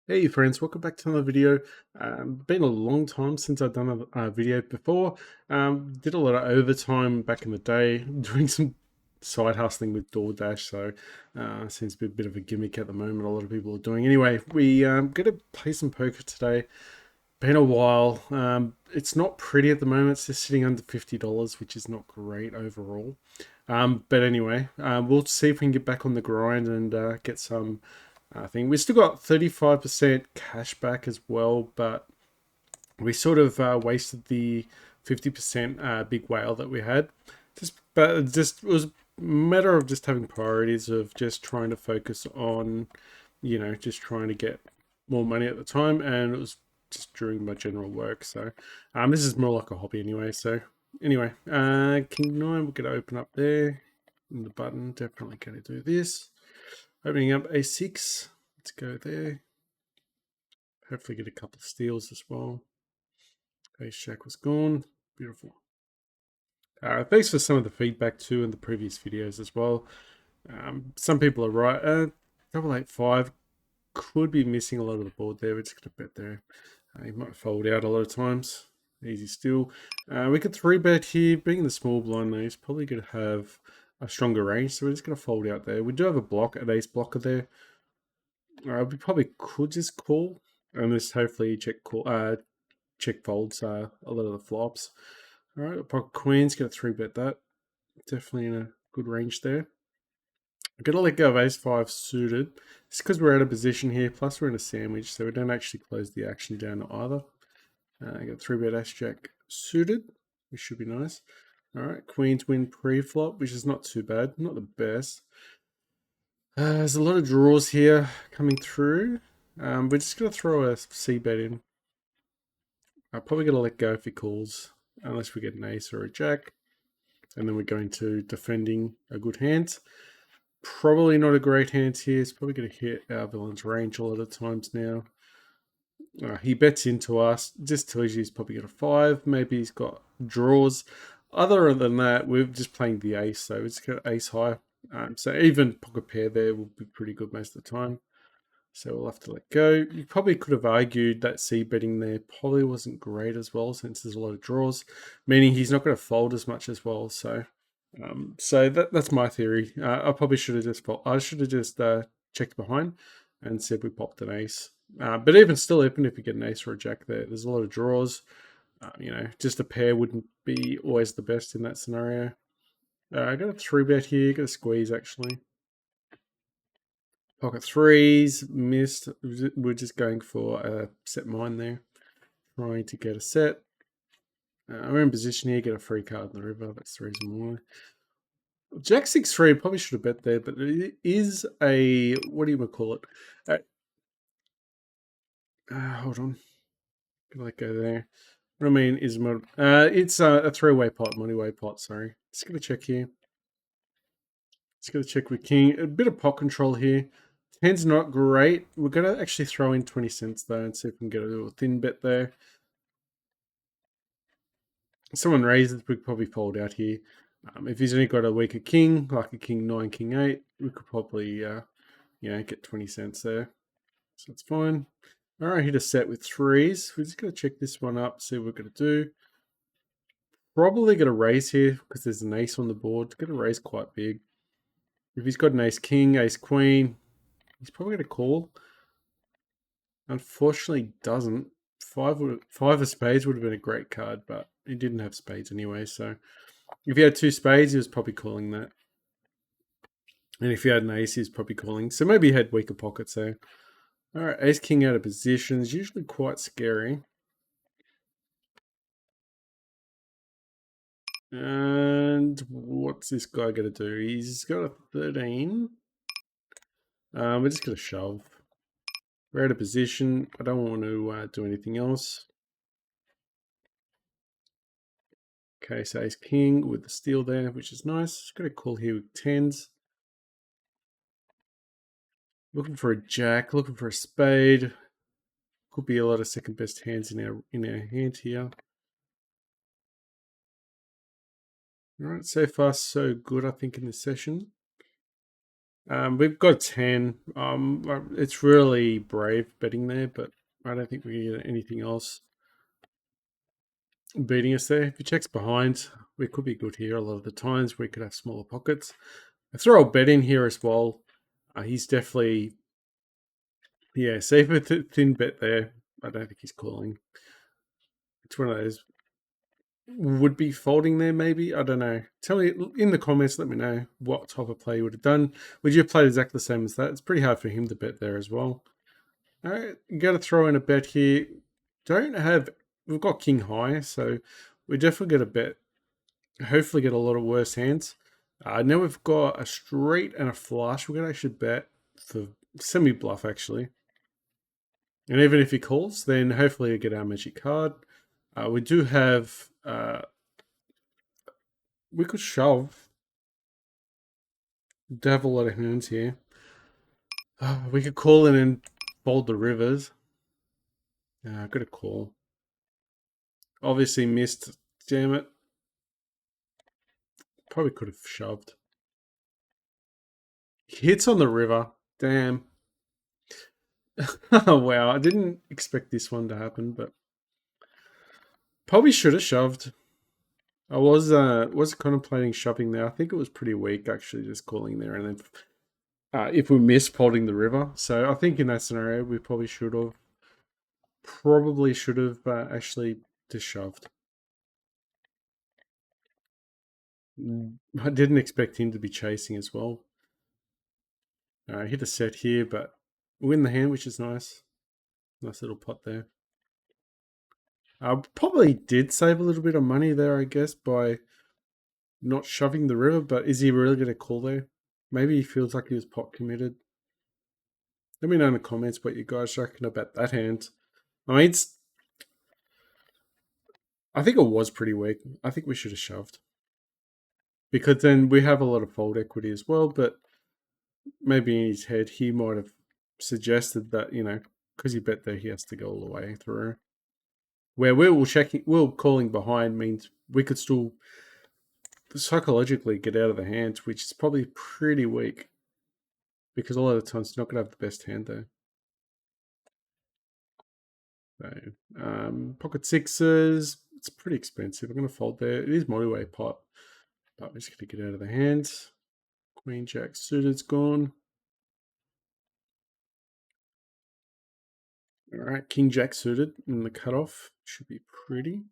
Hey friends, welcome back to another video. Been a long time since I've done a video before. Did a lot of overtime back in the day, doing some side hustling with DoorDash, so seems to be a bit of a gimmick at the moment. A lot of people are doing. Anyway, we going to play some poker today. Been a while. It's not pretty at the moment. It's just sitting under $50, which is not great overall. But anyway, we'll see if we can get back on the grind and get some thing. We still got 35% cash back as well, but we sort of wasted the 50% big whale that we had. But it was a matter of just having priorities of just trying to focus on, just trying to get more money at the time, and it was just during my general work. So this is more like a hobby anyway. So anyway, King 9, we're going to open up there. And the button, definitely going to do this. Opening up A6. Let's go there. Hopefully get a couple of steals as well. Ace Jack was gone. Beautiful. Thanks for some of the feedback too in the previous videos as well. Some people are right. 885 could be missing a lot of the board there. We're just going to bet there. He might fold out a lot of times. Easy still. We could 3-bet here. Being the small blind though, he's probably going to have a stronger range. So we're just going to fold out there. We do have a block, an ace blocker there. We probably could just call. And this hopefully check folds a lot of the flops. All right, pocket queens, get a 3-bet that. Definitely in a good range there. I'm going to let go of ace-5 suited. It's because we're out of position here, plus we're in a sandwich, so we don't actually close the action down either. I got 3-bet ace-jack suited, which should be nice. All right, queens win pre-flop, which is not too bad, not the best. There's a lot of draws here coming through. We're just going to throw a c-bet in. I'm probably going to let go if he calls, unless we get an ace or a jack. And then we're going to defending a good hand. Probably not a great hand here. It's probably going to hit our villain's range a lot of times now. He bets into us. Just tells you he's probably got a 5. Maybe he's got draws. Other than that, we're just playing the ace. So it's got ace high. So even pocket pair there will be pretty good most of the time. So we'll have to let go. You probably could have argued that c-betting there probably wasn't great as well, since there's a lot of draws, meaning he's not going to fold as much as well. So that's my theory. I probably should have just checked behind and said we popped an ace. But even still, even if you get an ace or a jack there's a lot of draws. Just a pair wouldn't be always the best in that scenario. I got a 3-bet here, got a squeeze actually. Pocket threes, missed. We're just going for a set mine there. Trying to get a set. We're in position here, get a free card in the river. That's the reason why. Jack 6-3, probably should have bet there, but it is a, what do you call it? Hold on. Gonna let go there. What I mean is, it's a three-way pot, money-way pot, sorry. Just gonna check here. Just gonna check with king. A bit of pot control here. 10's not great. We're gonna actually throw in 20 cents though and see if we can get a little thin bet there. If someone raises, we could probably fold out here. If he's only got a weaker king, like a king 9, king 8, we could probably, get 20 cents there. So that's fine. All right, hit a set with threes. We're just going to check this one up, see what we're going to do. Probably going to raise here because there's an ace on the board. It's going to raise quite big. If he's got an ace king, ace queen, he's probably going to call. Unfortunately, doesn't. Five of spades would have been a great card, but he didn't have spades anyway. So if he had 2 spades, he was probably calling that. And if he had an ace, he was probably calling. So maybe he had weaker pockets there. All right, ace king out of position is usually quite scary. And what's this guy going to do? He's got a 13. We're just going to shove. We're out of position. I don't want to do anything else. Okay, so ace king with the steal there, which is nice. Just got a call here with 10s. Looking for a jack, looking for a spade. Could be a lot of second best hands in our hand here. All right, so far so good, I think, in this session. We've got 10. It's really brave betting there, but I don't think we can get anything else beating us there. If he checks behind, we could be good here. A lot of the times we could have smaller pockets. I throw a bet in here as well. He's definitely, yeah, safe with a thin bet there. I don't think he's calling. It's one of those would be folding there, maybe. I don't know. Tell me in the comments. Let me know what type of play you would have done. Would you have played exactly the same as that? It's pretty hard for him to bet there as well. All right, you got to throw in a bet here. Don't have. We've got king high, so we definitely get a bet. Hopefully, get a lot of worse hands. Now we've got a straight and a flush. We're gonna actually bet for semi bluff actually. And even if he calls, then hopefully we get our magic card. We do have. We could shove. Do have a lot of hands here. We could call in and fold the rivers. Got a call. Obviously missed. Damn it. Probably could have shoved. Hits on the river. Damn. Oh, wow. I didn't expect this one to happen, but probably should have shoved. I was contemplating shoving there. I think it was pretty weak actually, just calling there, and then if we missed folding the river. So I think in that scenario we probably should have. Probably should have actually just shoved. I didn't expect him to be chasing as well. Hit a set here, but win the hand, which is nice. Nice little pot there. I probably did save a little bit of money there, I guess, by not shoving the river, but is he really going to call there? Maybe he feels like he was pot committed. Let me know in the comments what you guys reckon about that hand. I mean, I think it was pretty weak. I think we should have shoved. Because then we have a lot of fold equity as well, but maybe in his head he might have suggested that, because he bet there he has to go all the way through. Where we're calling behind means we could still psychologically get out of the hand, which is probably pretty weak. Because a lot of the times it's not going to have the best hand there. So, pocket sixes, it's pretty expensive. I'm going to fold there. It is multi-way pot, but we're just going to get out of the hand. Queen jack suited's gone. All right, king jack suited in the cutoff should be pretty.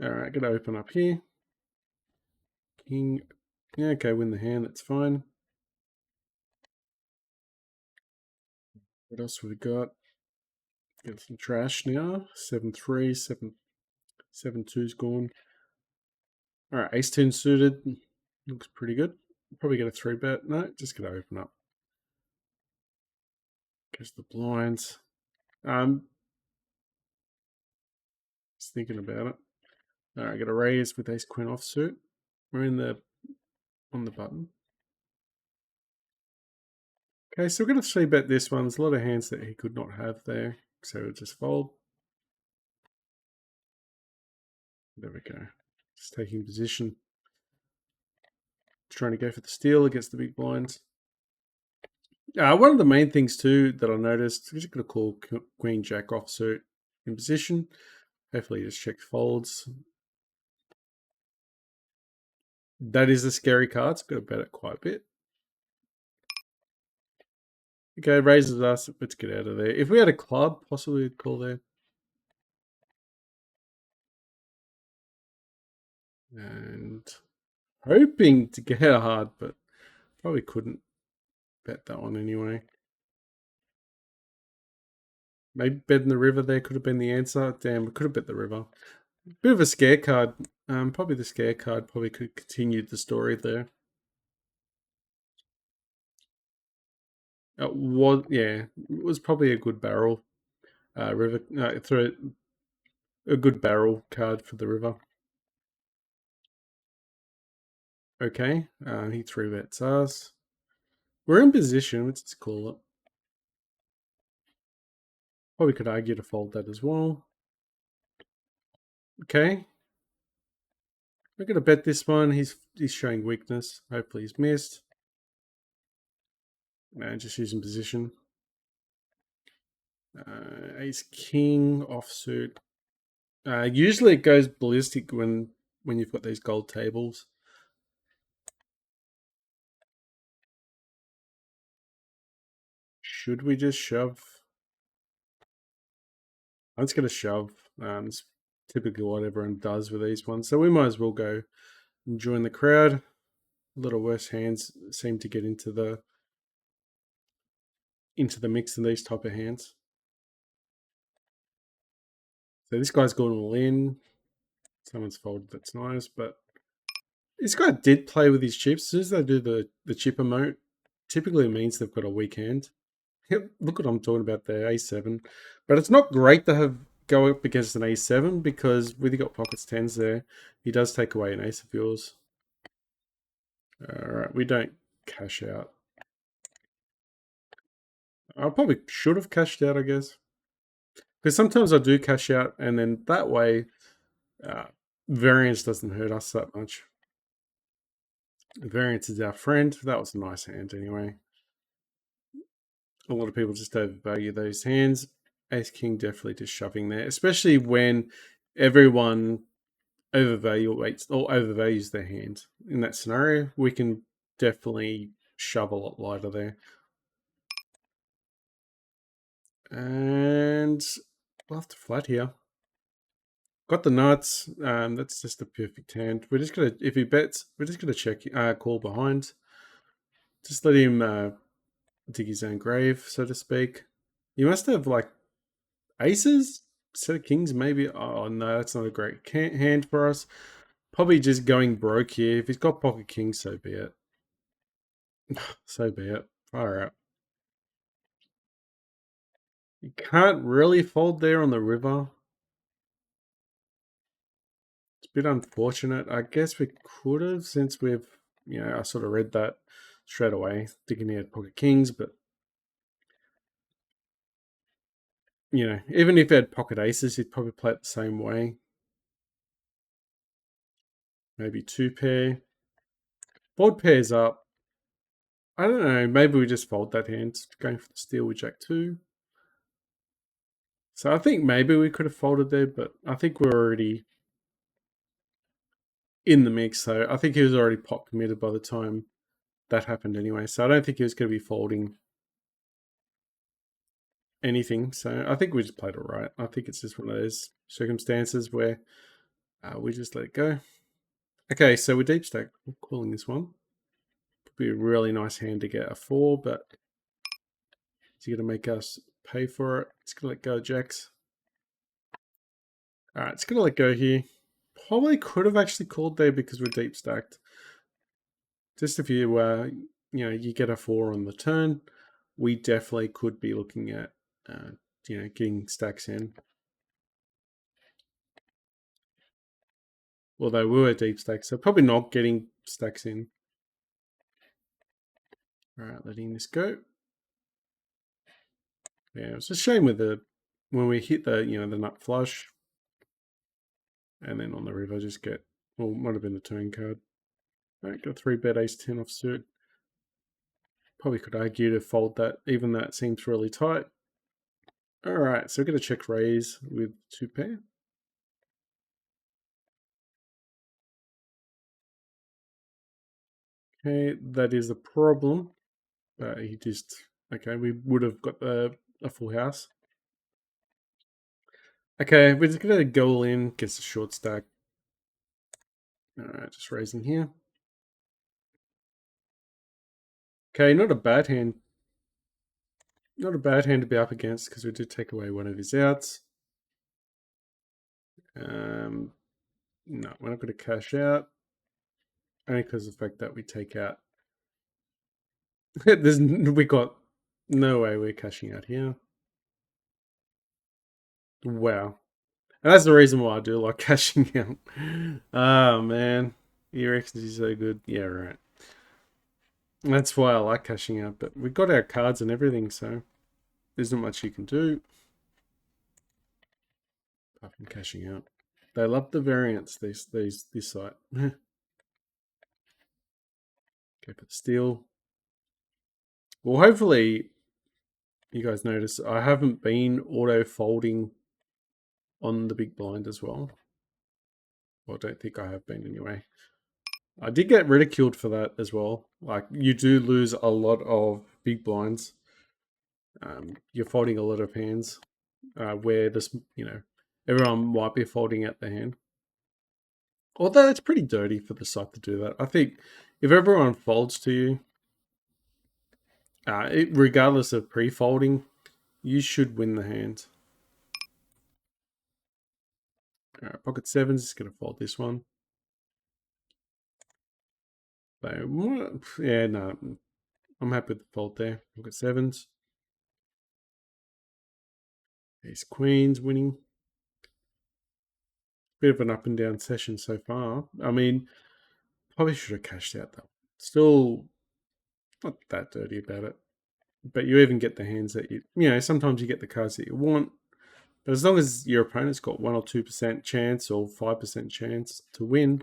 All right, going to open up here. King, yeah, okay, win the hand. That's fine. What else have we got? Got some trash now. 7-3, 7-2's gone. All right, ace 10 suited. Looks pretty good. Probably get a 3-bet. No, just going to open up. Guess the blinds. Just thinking about it. All right, got a raise with ace queen offsuit. We're on the button. Okay, so we're going to 3-bet this one. There's a lot of hands that he could not have there. So we'll just fold. There we go. Just taking position. Trying to go for the steal against the big blinds. One of the main things too that I noticed, we're just going to call Queen Jack offsuit in position. Hopefully he just checks folds. That is a scary card. So got to bet it quite a bit. Okay, raises us. Let's get out of there. If we had a club, possibly we'd call there. And hoping to get out hard, but probably couldn't bet that one anyway. Maybe betting the river there could have been the answer. Damn, we could have bet the river. Bit of a scare card. Probably the scare card probably could continue the story there. It was probably a good barrel. River throw a good barrel card for the river. Okay, he 3-bets us. We're in position. Let's just call it. Probably could argue to fold that as well. Okay. We're going to bet this one. He's showing weakness. Hopefully he's missed. And just using position. Ace king offsuit. Usually it goes ballistic when you've got these gold tables. Should we just shove? I'm just going to shove. It's typically what everyone does with these ones. So we might as well go and join the crowd. A lot of worse hands seem to get into the mix in these type of hands. So this guy's gone all in. Someone's folded. That's nice, but this guy did play with his chips. As soon as they do the chip emote, typically it means they've got a weak hand. Look what I'm talking about there, A7. But it's not great to have go up against an A7 because with you got pockets 10s there, he does take away an ace of yours. Alright, we don't cash out. I probably should have cashed out, I guess. Because sometimes I do cash out and then that way variance doesn't hurt us that much. Variance is our friend. That was a nice hand anyway. A lot of people just overvalue those hands. Ace King definitely just shoving there, especially when everyone overvalues their hand. In that scenario, we can definitely shove a lot lighter there. And we'll have to flat here. Got the nuts. That's just a perfect hand. We're just gonna, if he bets, we're just gonna check, call behind. Just let him dig his own grave, so to speak. You must have like aces, set of kings, maybe. Oh no, that's not a great hand for us. Probably just going broke here. If he's got pocket kings, so be it. So be it. Far out. You can't really fold there on the river. It's a bit unfortunate. I guess we could have, since we've, I sort of read that straight away, thinking he had pocket kings, but even if he had pocket aces, he'd probably play it the same way. Maybe two pair. Board pairs up. I don't know. Maybe we just fold that hand, going for the steal with Jack 2. So I think maybe we could have folded there, but I think we're already in the mix. So I think he was already pot committed by the time that happened anyway. So I don't think he was going to be folding anything. So I think we just played it right. I think it's just one of those circumstances where we just let it go. Okay, so we're deep stack. I'm calling this one. Could be a really nice hand to get a 4, but is he going to make us pay for it? It's going to let go of jacks. All right, it's going to let go here. Probably could have actually called there because we're deep stacked. Just if you, you get a 4 on the turn, we definitely could be looking at, getting stacks in. Although we were deep stacks, so probably not getting stacks in. All right, letting this go. Yeah, it's a shame with when we hit the the nut flush, and then on the river just get, well, might have been the turn card. All right, got 3-bet ace 10 off suit. Probably could argue to fold that, even though it seems really tight. All right, so we're going to check raise with 2 pair. Okay, that is a problem. He just, okay, we would have got a full house. Okay, we're just going to go all in, gets a short stack. All right, just raising here. Okay, not a bad hand. Not a bad hand to be up against because we did take away one of his outs. No, we're not going to cash out. Only because of the fact that we take out. We got no way we're cashing out here. Wow. And that's the reason why I do like cashing out. Oh, man. Your ecstasy is so good. Yeah, right. That's why I like cashing out. But we got our cards and everything, so there's not much you can do apart from cashing out. They love the variants, this site. Okay, for the steel. Well, hopefully you guys notice I haven't been auto folding on the big blind as well. Well, I don't think I have been anyway. I did get ridiculed for that as well. Like, you do lose a lot of big blinds. You're folding a lot of hands where this, everyone might be folding out the hand. Although it's pretty dirty for the site to do that. I think if everyone folds to you, regardless of pre-folding, you should win the hand. All right, pocket sevens is going to fold this one. So, yeah, no, I'm happy with the fold there. Pocket sevens. Ace queens winning. Bit of an up and down session so far. I mean, probably should have cashed out though. Still not that dirty about it. But you even get the hands that sometimes you get the cards that you want. But as long as your opponent's got 1 or 2% chance or 5% chance to win,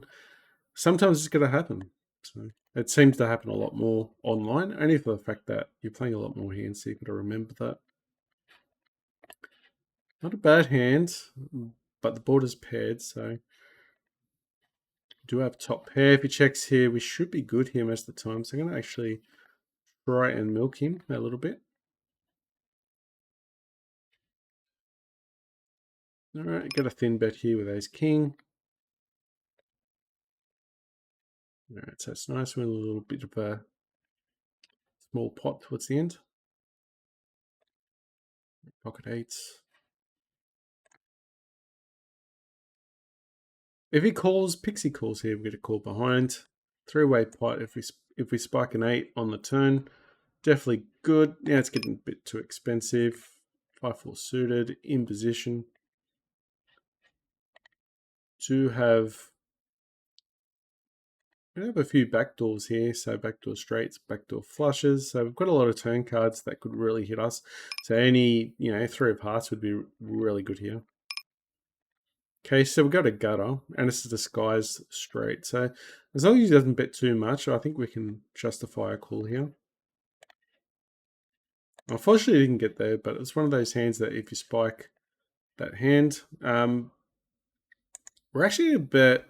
sometimes it's going to happen. So it seems to happen a lot more online, only for the fact that you're playing a lot more hands, so you've got to remember that. Not a bad hand, but the board is paired, so do have top pair. If he checks here, we should be good here most of the time. So I'm going to actually try and milk him a little bit. All right, get a thin bet here with ace king. All right, so it's nice with a little bit of a small pot towards the end. Pocket eights. If he calls, Pixie calls here, we get a call behind. Three-way pot if we spike an 8 on the turn. Definitely good. Yeah, it's getting a bit too expensive. 5-4 suited, in position. We have a few backdoors here. So backdoor straights, backdoor flushes. So we've got a lot of turn cards that could really hit us. So any, 3 of hearts would be really good here. Okay, so we've got a gutter, and this is disguised straight. So as long as he doesn't bet too much, I think we can justify a call here. Unfortunately, he didn't get there, but it's one of those hands that if you spike that hand, we're actually a bet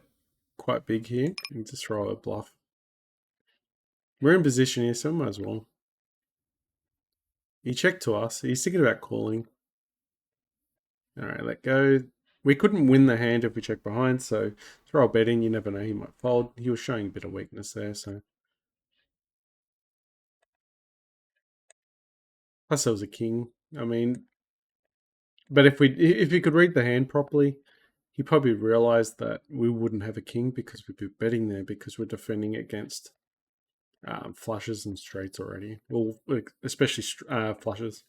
quite big here. And just throw a bluff. We're in position here, so might as well. He checked to us. He's thinking about calling. All right, let go. We couldn't win the hand if we check behind, so throw a bet in. You never know, he might fold. He was showing a bit of weakness there, so. Plus, there was a king. I mean, but if he could read the hand properly, he probably realized that we wouldn't have a king because we'd be betting there because we're defending against flushes and straights already. Well, especially flushes.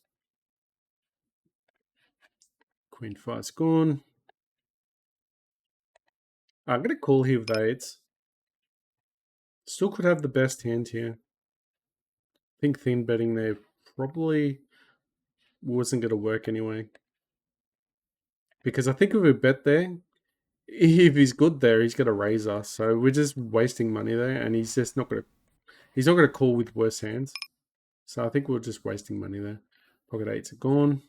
Queen 5's gone. I'm going to call here with eights. Still could have the best hand here. I think thin betting there probably wasn't going to work anyway. Because I think if we bet there, if he's good there, he's going to raise us. So we're just wasting money there, and he's just not going to. He's not going to call with worse hands. So I think we're just wasting money there. Pocket eights are gone.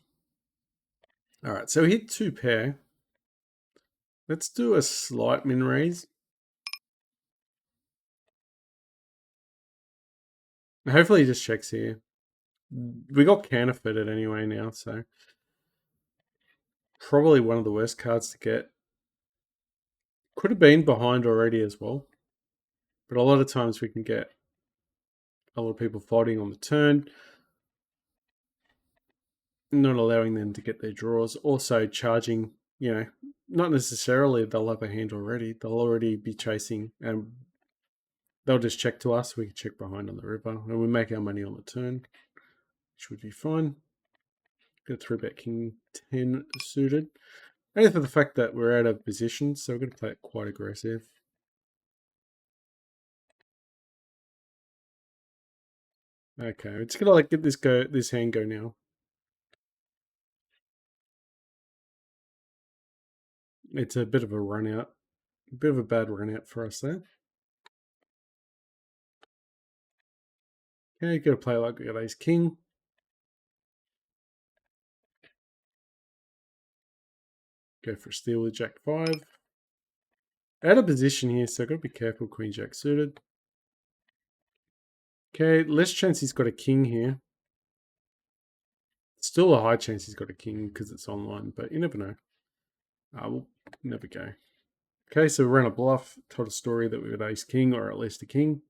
All right, so we hit 2 pair. Let's do a slight min raise. Hopefully he just checks here. We got counterfeited anyway now, so probably one of the worst cards to get. Could have been behind already as well. But a lot of times we can get a lot of people folding on the turn, not allowing them to get their draws. Also charging, not necessarily they'll have a hand already. They'll already be chasing and they'll just check to us. We can check behind on the river and we make our money on the turn, which would be fine. Go 3-bet king 10 suited. Only for the fact that we're out of position, so we're going to play it quite aggressive. Okay, it's gonna get this hand go now. It's a bit of a run out. A bit of a bad run out for us there. Okay, got to play like we got ace king. Go for a steal with jack 5. Out of position here, so I've got to be careful. Queen jack suited. Okay, less chance he's got a king here. Still a high chance he's got a king because it's online, but you never know. We'll never go. Okay, so we ran a bluff, told a story that we got ace king or at least a king.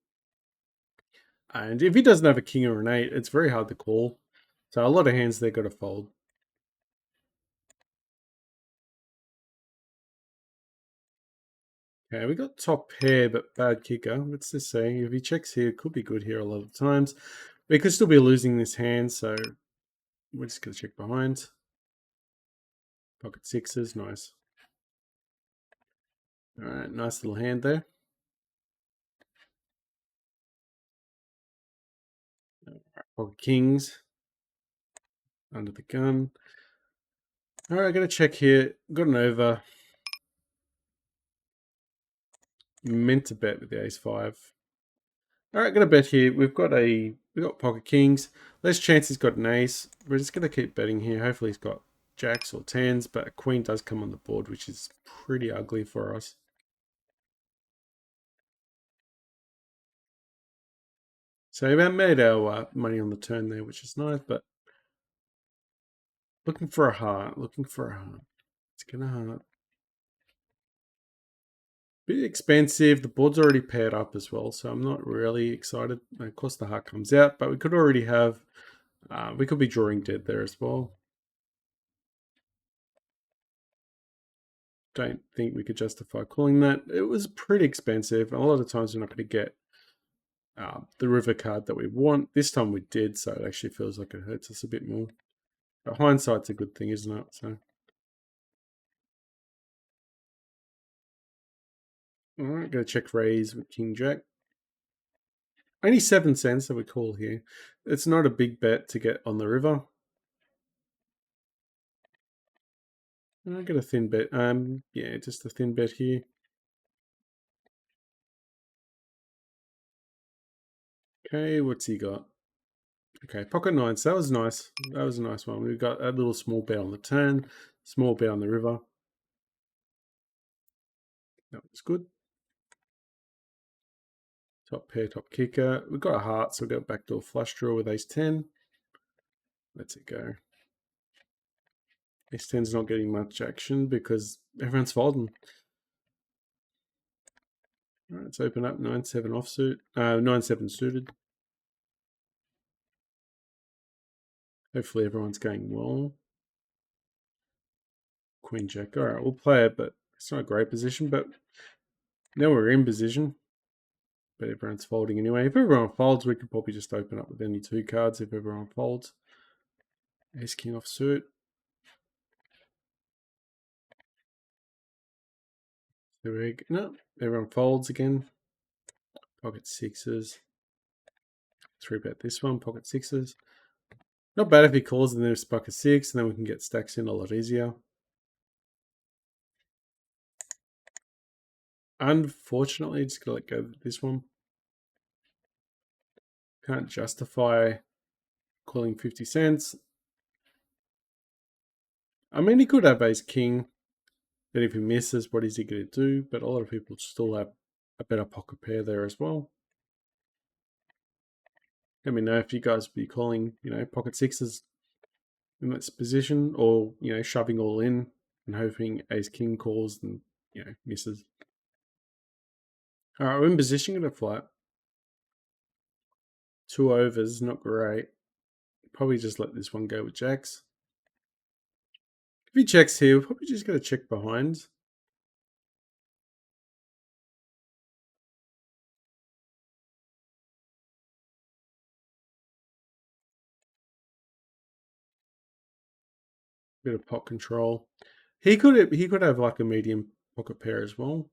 And if he doesn't have a king or an 8, it's very hard to call. So a lot of hands there got to fold. Okay, we got top pair, but bad kicker. What's this say? If he checks here, it could be good here a lot of times. We could still be losing this hand, so we're just going to check behind. Pocket sixes, nice. All right, nice little hand there. Pocket kings. Under the gun. All right, going to check here. Got an over. Meant to bet with the ace 5. All right, going to bet here. We've got pocket kings. Less chance he's got an ace. We're just going to keep betting here. Hopefully he's got jacks or 10s, but a queen does come on the board, which is pretty ugly for us. So we made our money on the turn there, which is nice, but looking for a heart. It's going to heart. Bit expensive. The board's already paired up as well, so I'm not really excited. Of course, the heart comes out, but we could already have. We could be drawing dead there as well. Don't think we could justify calling that. It was pretty expensive. A lot of times we're not going to get the river card that we want. This time we did, so it actually feels like it hurts us a bit more. But hindsight's a good thing, isn't it? So, all right, go check raise with King Jack. Only 7 cents that we call here. It's not a big bet to get on the river. I get a thin bet. Yeah, just a thin bet here. Okay, what's he got? Okay, pocket 9. So that was nice. That was a nice one. We've got a little small bet on the turn, small bet on the river. That was good. Top pair, top kicker. We've got a heart, so we've got a backdoor flush draw with ace 10. Let's it go. Ace 10's not getting much action because everyone's folding. All right, let's open up 9-7 offsuit. 9-7 suited. Hopefully everyone's going well. Queen Jack. All right, we'll play it, but it's not a great position. But now we're in position. But everyone's folding anyway. If everyone folds, we could probably just open up with any 2 cards if everyone folds. Ace King offsuit. No, everyone folds again. Pocket sixes. 3-bet this one, pocket sixes. Not bad if he calls and there's pocket 6, and then we can get stacks in a lot easier. Unfortunately, just gotta let go of this one. Can't justify calling 50 cents. I mean, he could have ace king. Then if he misses, what is he going to do? But a lot of people still have a better pocket pair there as well. Let me know if you guys be calling, pocket sixes in this position, or shoving all in and hoping ace king calls and misses. All right, we're in position at a flat. 2 overs, not great. Probably just let this one go with jacks. If he checks here, we're probably just going to check behind. Bit of pot control. He could have like a medium pocket pair as well.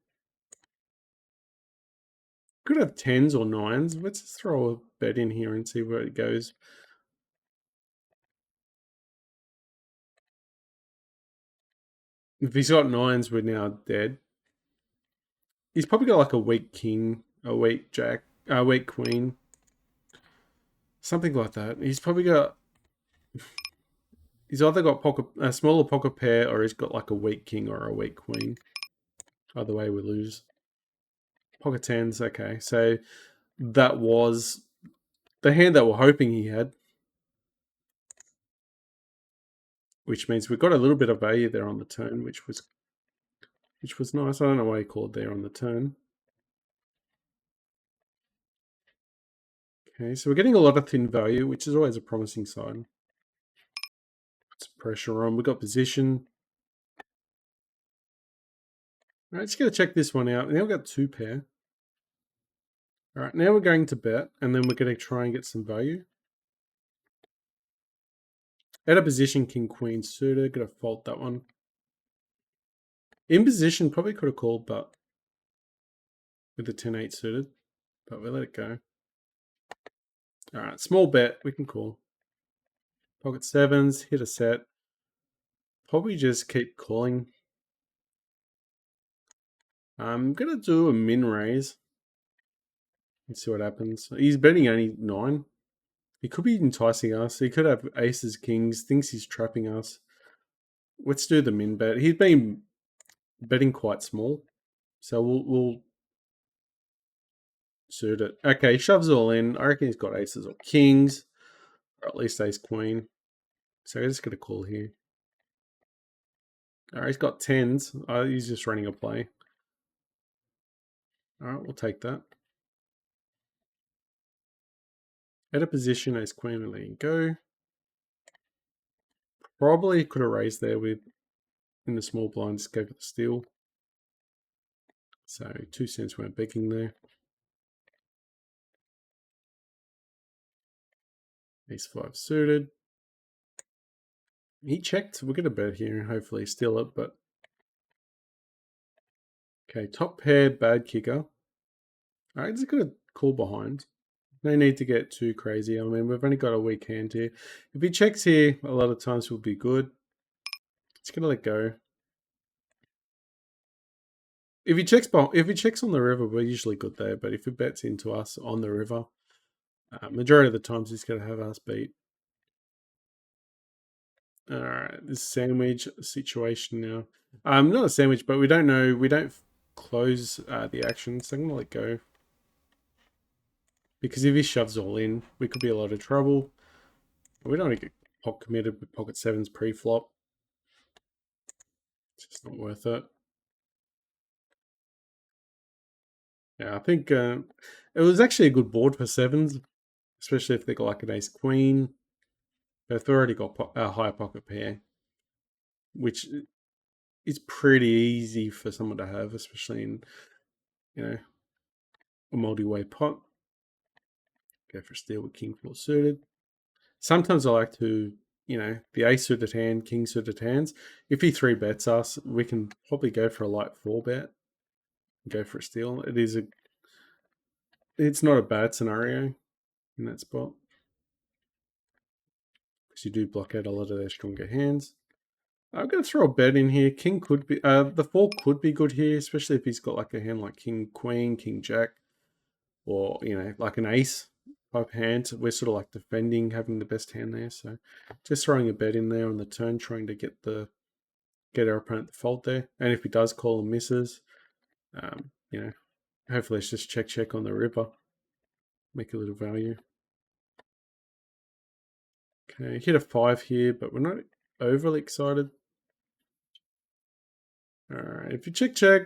Could have 10s or 9s. Let's just throw a bet in here and see where it goes. If he's got nines, we're now dead. He's probably got like a weak king, a weak jack, a weak queen, something like that. He's probably got. He's either got a smaller pocket pair, or he's got like a weak king or a weak queen. Either way, we lose. Pocket tens, okay. So that was the hand that we're hoping he had, which means we got a little bit of value there on the turn, which was nice. I don't know why he called there on the turn. Okay, so we're getting a lot of thin value, which is always a promising sign. Put some pressure on. We got position. All right, just going to check this one out. Now we've got two pair. All right, now we're going to bet, and then we're going to try and get some value. Out of position, king, queen suited. Going to fault that one. In position, probably could have called, but with the 10-8 suited, but we let it go. All right, small bet. We can call. Pocket sevens, hit a set. Probably just keep calling. I'm going to do a min raise. Let's see what happens. He's betting only 9. He could be enticing us. He could have aces, kings, thinks he's trapping us. Let's do the min bet. He's been betting quite small. So we'll suit it. Okay, he shoves it all in. I reckon he's got aces or kings. Or at least ace queen. So he's just going to call here. All right, he's got tens. He's just running a play. All right, we'll take that. At a position, ace queen, and letting go. Probably could have raised there with in the small blind, just go for the steal. So 2 cents weren't begging there. Ace 5 suited. He checked. We're going to bet here and hopefully steal it, but okay, top pair, bad kicker. All right, just going to call behind. No need to get too crazy. I mean, we've only got a weak hand here. If he checks here, a lot of times will be good. Just going to let go. If he checks on the river, we're usually good there. But if he bets into us on the river, majority of the times he's going to have us beat. All right, this sandwich situation now. Not a sandwich, but we don't know. We don't close the action, so I'm gonna let go. Because if he shoves all in, we could be a lot of trouble. We don't want to get pot committed with pocket sevens pre-flop. It's just not worth it. Yeah, I think it was actually a good board for sevens, especially if they got like an ace queen. They've already got a high pocket pair, which is pretty easy for someone to have, especially in, a multi-way pot. Go for steal with king four suited. Sometimes I like to, the ace suited hand, king suited hands. If he 3-bets us, we can probably go for a light 4-bet. Go for a steal. It's not a bad scenario in that spot. Because you do block out a lot of their stronger hands. I'm going to throw a bet in here. King could be, the 4 could be good here, especially if he's got like a hand like king, queen, king, jack, or, like an ace type hand. We're sort of like defending, having the best hand there. So just throwing a bet in there on the turn, trying to get our opponent to fold there. And if he does call and misses, hopefully it's just check on the river. Make a little value. Okay, hit a 5 here, but we're not overly excited. Alright, if you check,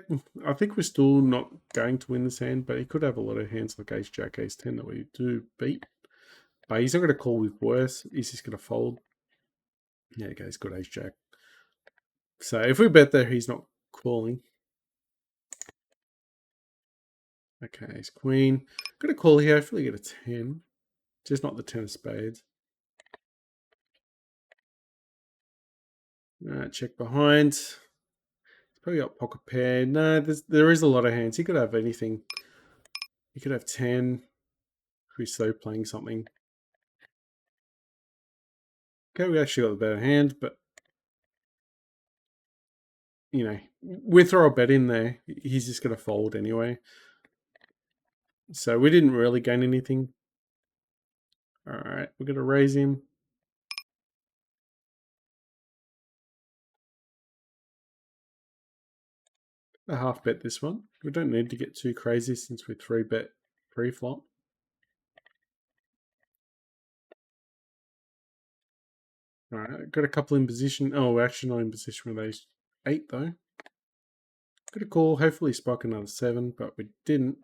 I think we're still not going to win this hand, but he could have a lot of hands like ace, jack, ace 10 that we do beat. But he's not going to call with worse. He's just going to fold. Yeah, okay, he's got ace, jack. So if we bet there, he's not calling. Okay, ace, queen. Got a call here. Hopefully get a 10. Just not the 10 of spades. Check behind. Probably got pocket pair. No, there is a lot of hands. He could have anything. He could have 10. If he's slow playing something. Okay, we actually got the better hand, but you know, we throw a bet in there, he's just going to fold anyway. So we didn't really gain anything. All right, we're going to raise him. A half bet this one. We don't need to get too crazy since we 3-bet pre-flop. All right, got a couple in position. Oh, we're actually not in position with ace 8 though. Got a call. Hopefully spike another 7, but we didn't.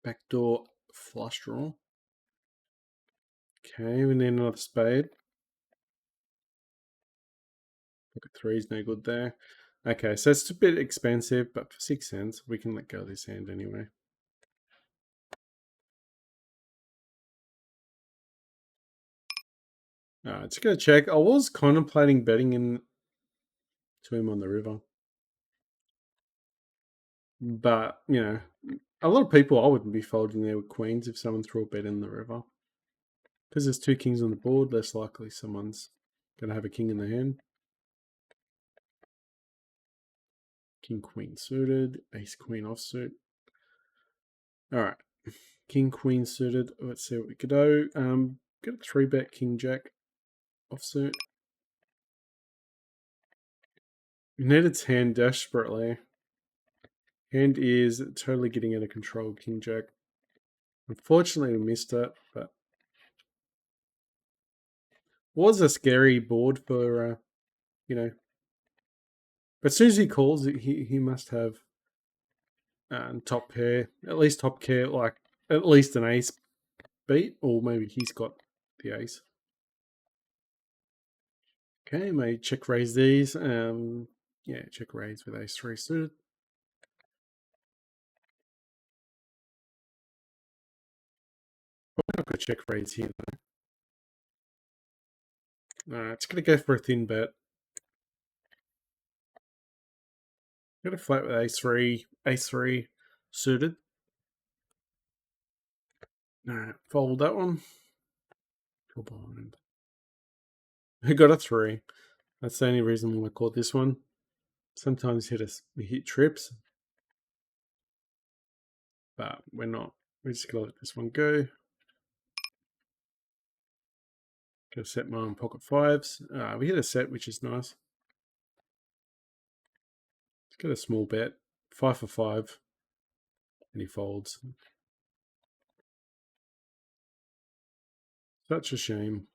Backdoor flush draw. Okay, we need another spade. Pocket 3 is no good there. Okay, so it's a bit expensive, but for 6 cents, we can let go of this hand anyway. Just gonna check. I was contemplating betting in to him on the river, but you know, a lot of people I wouldn't be folding there with queens if someone threw a bet in the river, because there's 2 kings on the board. Less likely someone's gonna have a king in the hand. King queen suited, ace queen offsuit. All right, king queen suited. Let's see what we could do. Get a 3-bet king jack offsuit. We need its hand desperately. Hand is totally getting out of control, king jack. Unfortunately, we missed it, but was a scary board for, you know. But as soon as he calls, he must have top pair, at least top pair, like at least an ace beat, or maybe he's got the ace. Okay, may check raise these. Yeah, check raise with ace 3 suited. I've got check raise here though. It's gonna go for a thin bet. Got a flat with ace 3 suited. Alright, fold that one. Go behind. I got a 3. That's the only reason why I caught this one. Sometimes hit trips, but we're not. We're just gonna let this one go. Gonna set my own pocket 5s. We hit a set, which is nice. Let's get a small bet. 5 for 5. And he folds. Such a shame.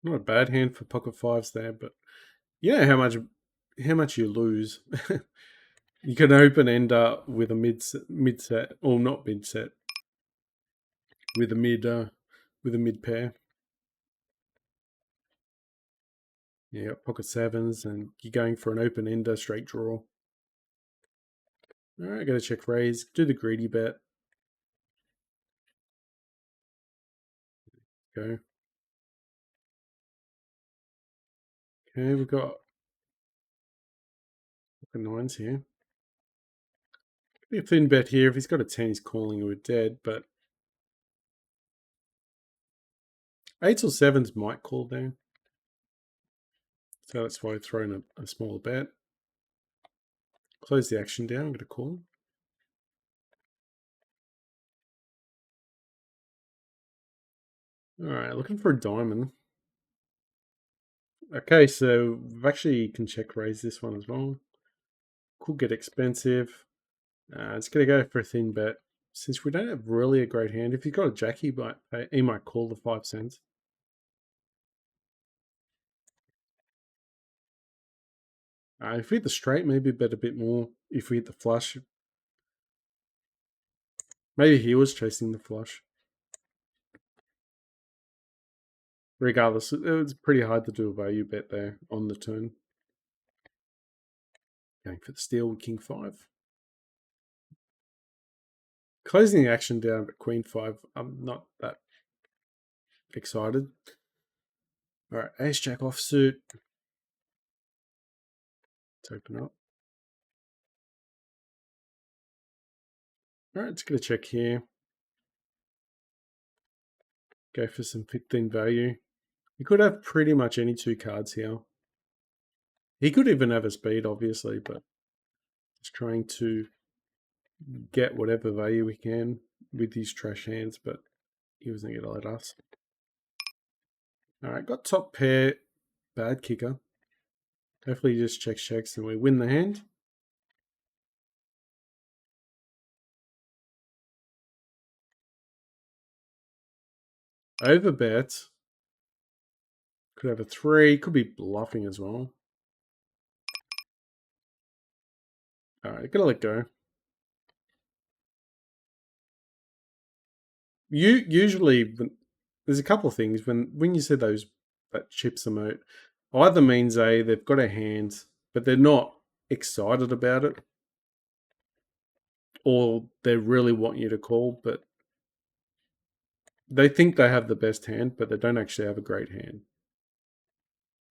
Not a bad hand for pocket 5s there, but yeah, how much you lose. You can open end up with a mid set, or not mid set, with a mid pair. Yeah, pocket 7s, and you're going for an open ender straight draw. All right, got to check raise. Do the greedy bet. Go. Okay, we've got pocket 9s here. Be a thin bet here. If he's got a 10, he's calling we're dead, but 8s or 7s might call there. So that's why I've thrown a smaller bet. Close the action down. I'm going to call. All right, looking for a diamond. Okay, so we've actually can check raise this one as well. Could get expensive. It's going to go for a thin bet. Since we don't have really a great hand, if he's got a jack, he might call the 5 cents. If we hit the straight, maybe bet a bit more. If we hit the flush, maybe he was chasing the flush. Regardless, it was pretty hard to do a value bet there on the turn. Going for the steal with king 5. Closing the action down at queen 5, I'm not that excited. All right, ace jack offsuit. Let's open up. All right, it's going to check here. Go for some 15 value. He could have pretty much any 2 cards here. He could even have a speed, obviously, but just trying to get whatever value we can with these trash hands, but he wasn't going to let us. All right, got top pair, bad kicker. Hopefully he just checks and we win the hand. Overbet. Could have a 3. Could be bluffing as well. All right, gotta let go. Usually, there's a couple of things when you say that chips emote, either means they've got a hand, but they're not excited about it, or they really want you to call, but they think they have the best hand, but they don't actually have a great hand.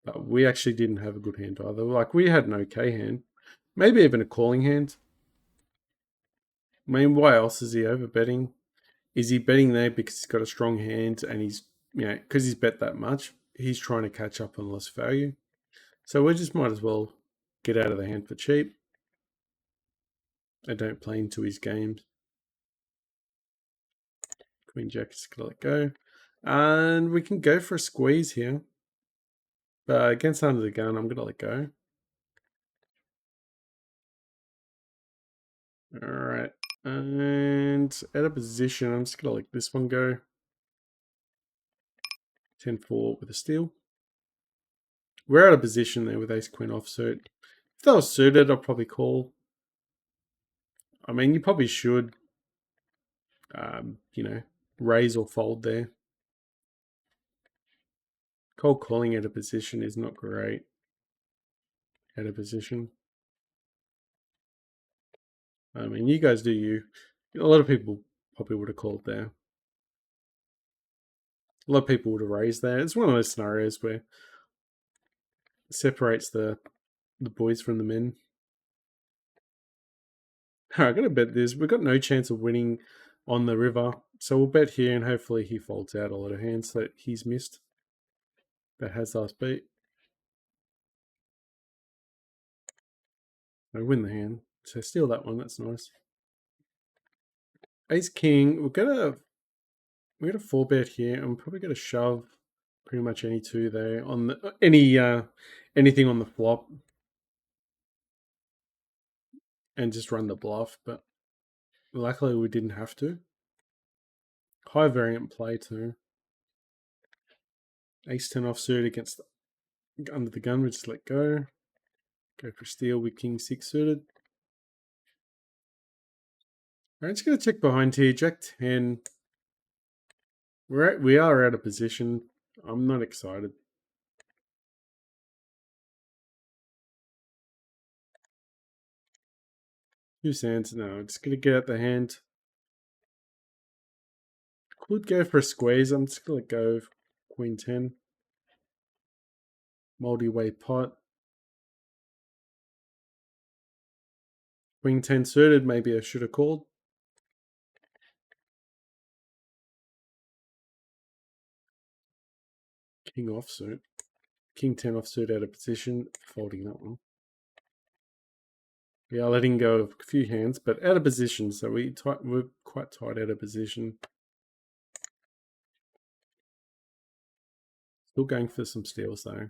But we actually didn't have a good hand either. Like, we had an okay hand, maybe even a calling hand. I mean, why else is he overbetting? Is he betting there because he's got a strong hand and he's, because he's bet that much, he's trying to catch up on lost value? So we just might as well get out of the hand for cheap. I don't play into his games. Queen Jack is going to let go. And we can go for a squeeze here. But against under the gun, I'm going to let go. All right. And out of position, I'm just going to let this one go. 10-4 with a steal. We're out of position there with ace queen offsuit. If that was suited, I'll probably call. I mean, you probably should, raise or fold there. Cold calling out of position is not great. Out of position. I mean, you guys do you. A lot of people probably would have called there. A lot of people would have raised there. It's one of those scenarios where it separates the boys from the men. All right, I'm going to bet this. We've got no chance of winning on the river. So we'll bet here and hopefully he folds out a lot of hands that he's missed. That has last beat. I win the hand. So steal that one. That's nice. Ace King. We're gonna 4-bet here. I'm probably gonna shove pretty much any 2 there on the anything on the flop, and just run the bluff. But luckily we didn't have to. High variant play too. Ace 10 offsuit against under the gun. We just let go. Go for steal with King 6 suited. Alright, just gonna check behind here. Jack 10. We are out of position. I'm not excited. Two sands. No, just gonna get out the hand. Could go for a squeeze. I'm just gonna go Queen 10. Multi-way pot. Queen 10 suited. Maybe I should have called. King offsuit. King 10 offsuit out of position. Folding that one. We are letting go of a few hands, but out of position. So we're quite tight out of position. Still going for some steals though.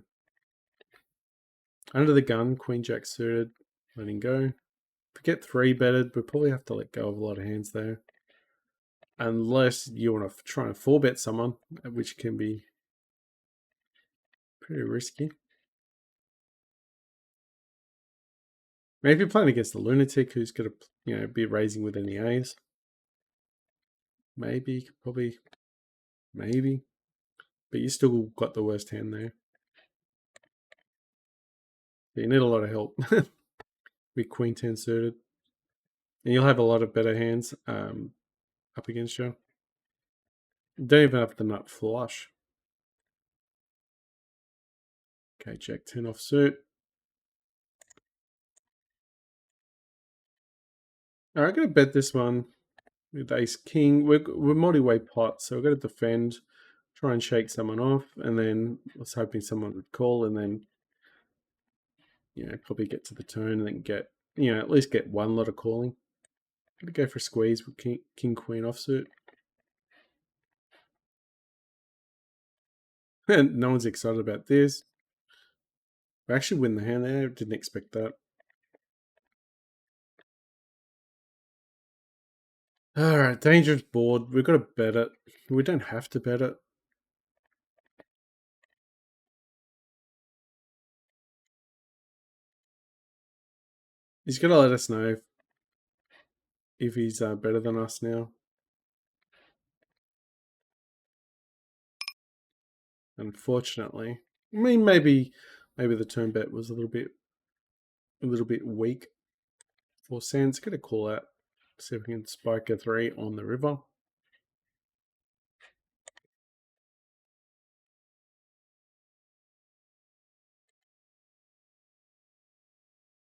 Under the gun, Queen Jack suited. Letting go. If we get 3-betted, we probably have to let go of a lot of hands there. Unless you want to try and 4-bet someone, which can be pretty risky. Maybe if you're playing against the lunatic who's going to, be raising with any A's. Maybe, probably, maybe. But you still got the worst hand there. You need a lot of help with Queen 10 suited. And you'll have a lot of better hands up against you. Don't even have the nut flush. Okay, Jack 10 offsuit. Alright, I'm going to bet this one with Ace King. We're multi-way pot, so we're going to defend. try and shake someone off, and then I was hoping someone would call, and then probably get to the turn and then get at least get one lot of calling. Gonna go for a squeeze with king queen offsuit. And no one's excited about this. We actually win the hand there. Didn't expect that. All right, dangerous board. We've got to bet it. We don't have to bet it. He's got to let us know if he's better than us now. Unfortunately, I mean maybe the turn bet was a little bit weak. 4 cents. Gonna call out. See if we can spike a 3 on the river.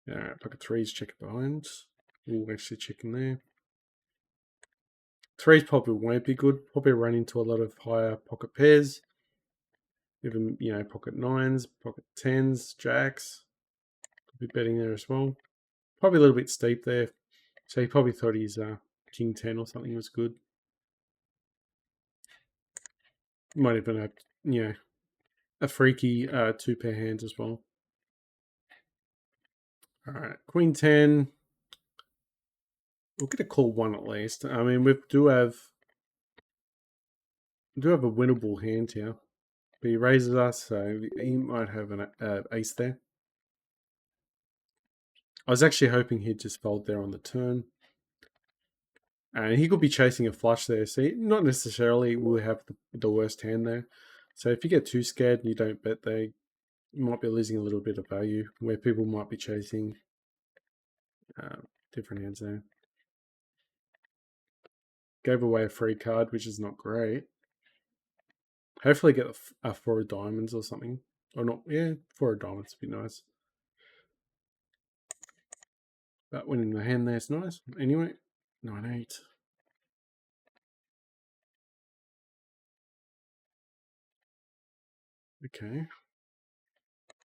All right, pocket 3's checking behind. Ooh, actually checking there. 3's probably won't be good. Probably run into a lot of higher pocket pairs. Even pocket 9s, pocket 10s, jacks. Could be betting there as well. Probably a little bit steep there. So he probably thought his king 10 or something was good. Might even have a freaky 2 pair hands as well. All right, queen 10. We'll get a call 1 at least. I mean, we do have a winnable hand here. But he raises us, so he might have an ace there. I was actually hoping he'd just fold there on the turn. And he could be chasing a flush there. So not necessarily will have the worst hand there. So if you get too scared and you don't bet there, you might be losing a little bit of value where people might be chasing different hands there. Gave away a free card, which is not great. Hopefully get a 4 of diamonds or something. Or not, yeah, 4 of diamonds would be nice. But winning the hand there is nice. Anyway, 9-8. Okay.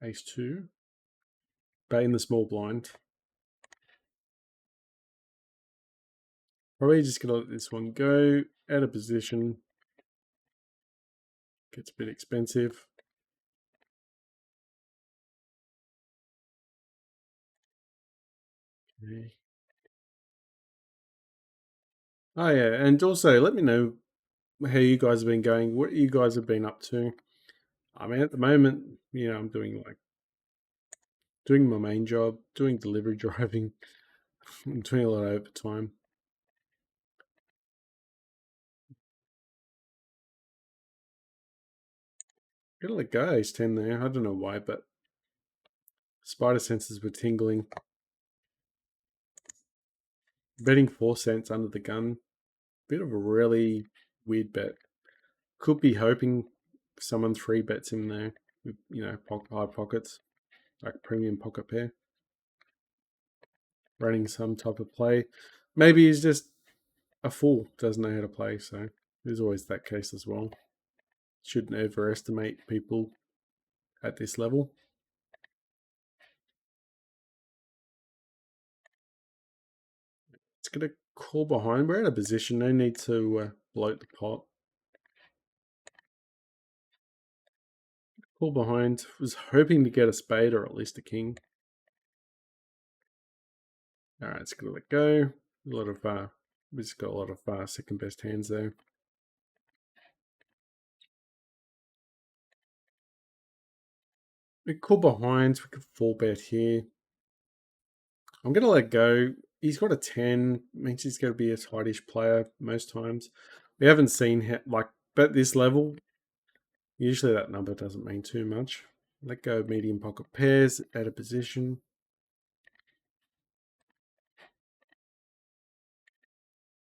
Ace 2. But in the small blind. Probably just gonna let this one go. Out of position. Gets a bit expensive. Okay. Oh yeah, and also let me know how you guys have been going, what you guys have been up to. I mean, at the moment, I'm doing my main job, doing delivery driving. I'm doing a lot of overtime. Gotta let go ace 10 there. I don't know why, but spider senses were tingling. Betting 4 cents under the gun. Bit of a really weird bet. Could be hoping someone 3 bets him there with, high pockets, like premium pocket pair. Running some type of play. Maybe he's just a fool, doesn't know how to play, so there's always that case as well. Shouldn't overestimate people at this level. It's going to call behind. We're in a position, no need to bloat the pot. Call behind. Was hoping to get a spade or at least a king. All right, it's going to let go. We just got a lot of second best hands there. We call behind. We could 4 bet here. I'm going to let go. He's got a 10. Means he's going to be a tightish player most times. We haven't seen bet this level. Usually that number doesn't mean too much. Let go of medium pocket pairs, out of position.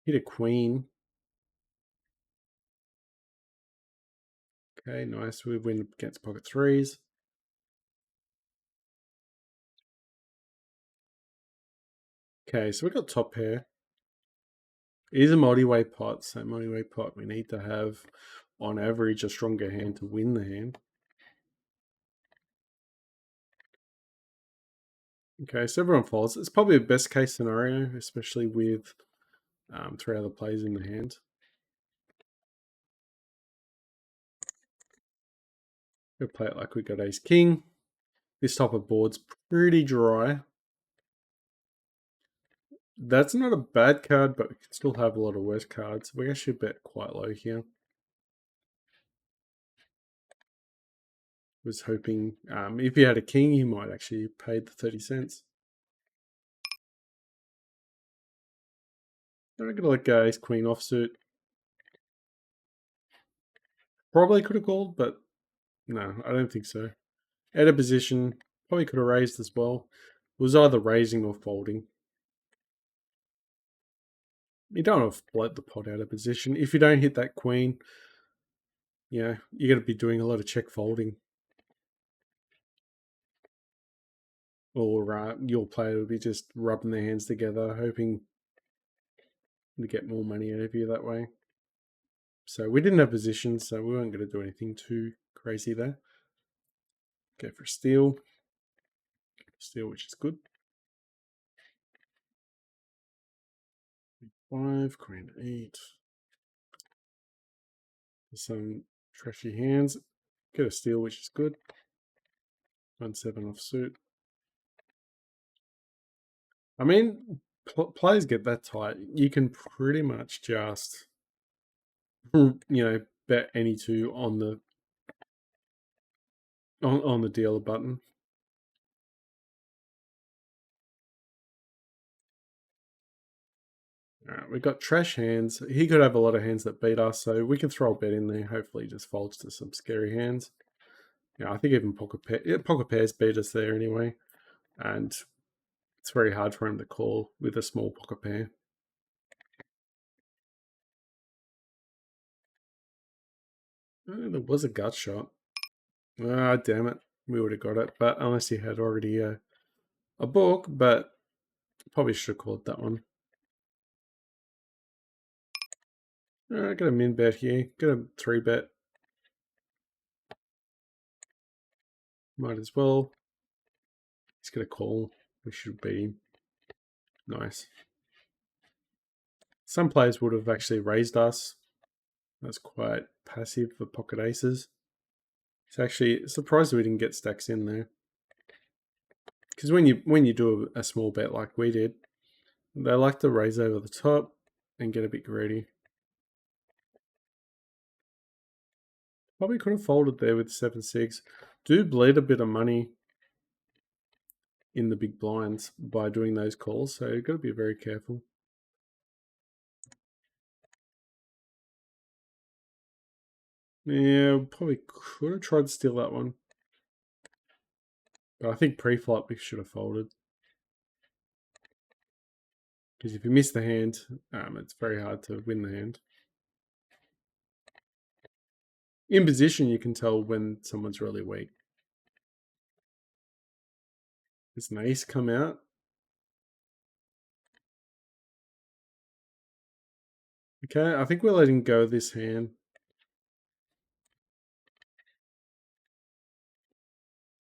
Hit a queen. Okay, nice. We win against pocket 3s. Okay, so we've got top pair. It is a multi-way pot, so multi-way pot we need to have. on average, a stronger hand to win the hand. Okay, so everyone folds. It's probably a best case scenario, especially with 3 other players in the hand. We'll play it like we got ace king. This type of board's pretty dry. That's not a bad card, but we can still have a lot of worse cards. We actually bet quite low here. Was hoping if he had a king, he might actually pay the 30 cents. I'm gonna let go ace queen offsuit. Probably could have called, but no, I don't think so. Out of position, probably could have raised as well. It was either raising or folding. You don't want to float the pot out of position. If you don't hit that queen, you're going to be doing a lot of check folding. Or your player will be just rubbing their hands together, hoping to get more money out of you that way. So we didn't have position, so we weren't going to do anything too crazy there. Go for steal. Steal, which is good. 5, queen 8. Some trashy hands. Get a steal, which is good. 1-7 offsuit. I mean, players get that tight. You can pretty much just, bet any two on the on the dealer button. Alright, we've got trash hands. He could have a lot of hands that beat us, so we can throw a bet in there. Hopefully, he just folds to some scary hands. Yeah, I think even pocket pairs beat us there anyway, and it's very hard for him to call with a small pocket pair. There was a gut shot. Ah, damn it. We would have got it, but unless he had already a book, but probably should have called that one. Alright, got a min bet here. Got a 3 bet. Might as well. He's got a call. We should beat him. Nice. Some players would have actually raised us. That's quite passive for pocket aces. It's actually surprised we didn't get stacks in there. Because when you do a small bet like we did, they like to raise over the top and get a bit greedy. Probably could have folded there with 7-6. Do bleed a bit of money in the big blinds by doing those calls, so you've got to be very careful. Yeah, probably could have tried to steal that one. But I think pre-flop we should have folded. Because if you miss the hand, it's very hard to win the hand. In position, you can tell when someone's really weak. Does an ace come out? Okay, I think we're letting go of this hand.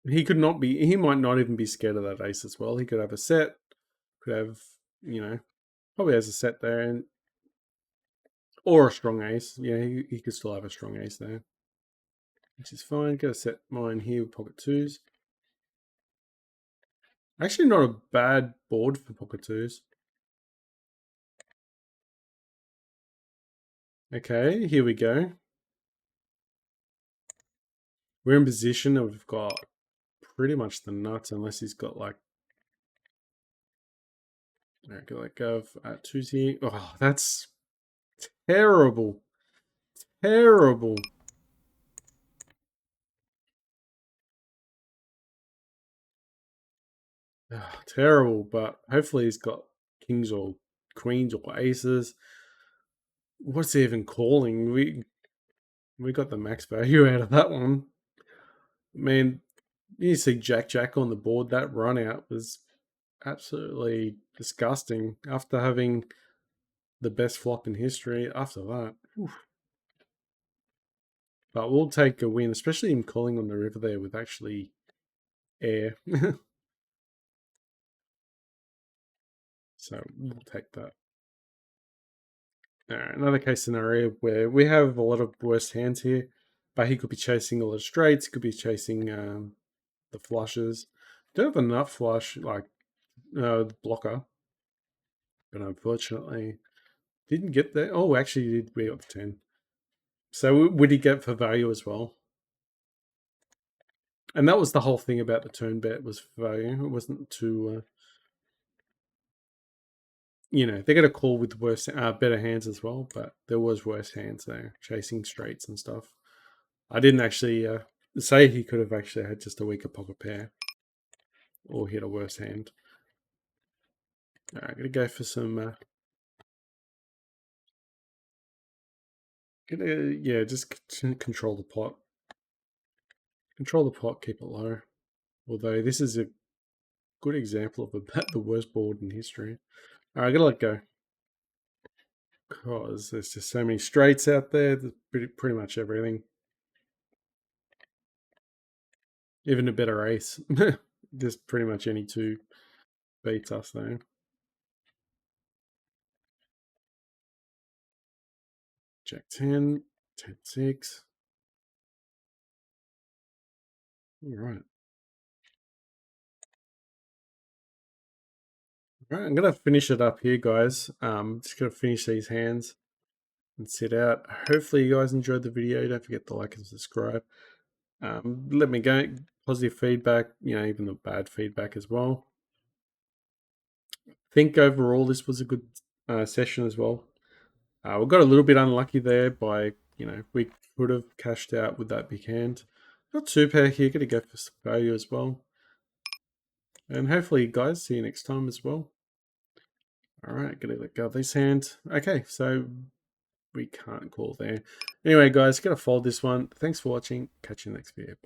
He might not even be scared of that ace as well. He could have a set, could have, probably has a set there, or a strong ace. Yeah, he could still have a strong ace there, which is fine. Got to set mine here with pocket twos. Actually, not a bad board for pocket twos. Okay, here we go. We're in position and we've got pretty much the nuts, unless he's got like, alright, go let go of twos here. Oh, that's terrible. Terrible. Oh, terrible, but hopefully he's got kings or queens or aces. What's he even calling? We got the max value out of that one. Man, you see Jack on the board. That run out was absolutely disgusting after having the best flop in history. After that, oof. But we'll take a win, especially him calling on the river there with actually air. So we'll take that. Another case scenario where we have a lot of worse hands here, but he could be chasing all the straights, could be chasing the flushes. Don't have enough flush like the blocker, but unfortunately didn't get there. Oh, actually, did we got the 10. So would he get for value as well? And that was the whole thing about the turn bet was for value. It wasn't to, they got a call with worse, better hands as well, but there was worse hands there, chasing straights and stuff. I didn't actually say he could have actually had just a weaker pocket pair or hit a worse hand. All right, gonna go for some. Just control the pot. Control the pot, keep it low. Although this is a good example of about the worst board in history. All right, I gotta let go because there's just so many straights out there. There's pretty much everything, even a better ace. Just pretty much any two beats us though. Jack 10, 10 6. All right. All right, I'm gonna finish it up here, guys. Just gonna finish these hands and sit out. Hopefully, you guys enjoyed the video. Don't forget to like and subscribe. Let me go positive feedback, even the bad feedback as well. I think overall this was a good session as well. We got a little bit unlucky there by, we could have cashed out with that big hand. Got two pair here, gonna go for some value as well. And hopefully, guys, see you next time as well. All right, gonna let go of this hand. Okay, so we can't call there. Anyway, guys, gonna fold this one. Thanks for watching. Catch you next video. Bye.